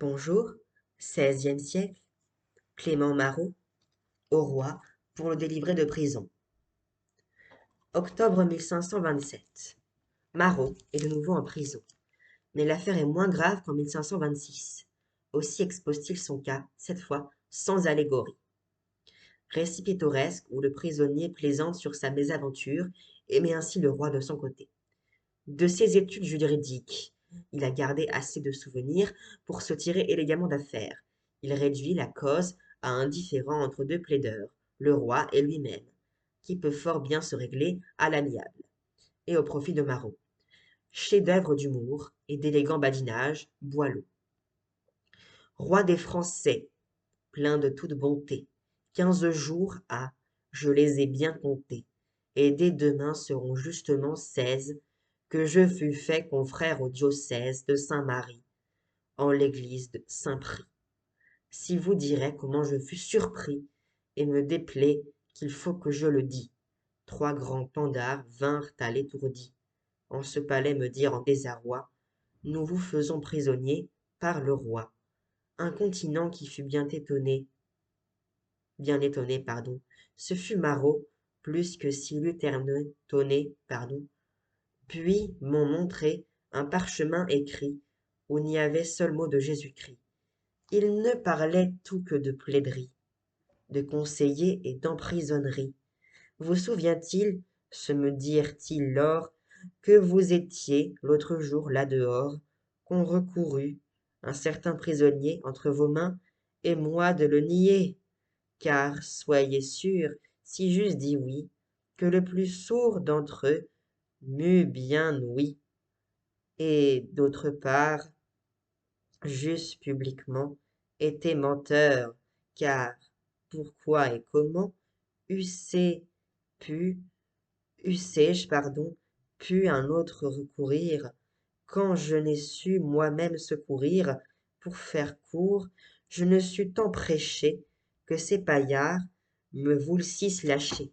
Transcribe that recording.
Bonjour, XVIe siècle, Clément Marot, au roi, pour le délivrer de prison. Octobre 1527. Marot est de nouveau en prison, mais l'affaire est moins grave qu'en 1526. Aussi expose-t-il son cas, cette fois sans allégorie. Récit pittoresque où le prisonnier plaisante sur sa mésaventure et met ainsi le roi de son côté. De ses études juridiques, il a gardé assez de souvenirs pour se tirer élégamment d'affaire. Il réduit la cause à un différend entre deux plaideurs, le roi et lui-même, qui peut fort bien se régler à l'amiable, et au profit de Marot. Chef-d'œuvre d'humour et d'élégant badinage, Boileau. Roi des Français, plein de toute bonté, 15 jours ha, je les ai bien comptés, et dès demain seront justement 16 que je fus fait confrère au diocèse de Saint-Marie, en l'église de Saint-Prix. Si vous direz comment je fus surpris, et me déplaît qu'il faut que je le dise. 3 grands pendards vinrent à l'étourdi, en ce palais me dire en désarroi, nous vous faisons prisonnier par le roi. Un continent qui fut bien étonné, pardon, ce fut Marot, plus que s'il eût étonné, pardon. Puis m'ont montré un parchemin écrit, où n'y avait seul mot de Jésus-Christ. Il ne parlait tout que de plaiderie, de conseiller et d'emprisonnerie. Vous souvient-il, se me dirent-ils lors, que vous étiez l'autre jour là dehors, qu'on recourut, un certain prisonnier entre vos mains, et moi de le nier? Car soyez sûr, si j'eusse dit oui, que le plus sourd d'entre eux m'eût bien ouï. Et d'autre part, j'eusse publiquement été menteur, car pourquoi et comment eussé pu, eussé-je, pardon, pu un autre recourir, quand je n'ai su moi-même secourir, pour faire court, je ne sus tant prêcher que ces paillards me voulssissent lâcher.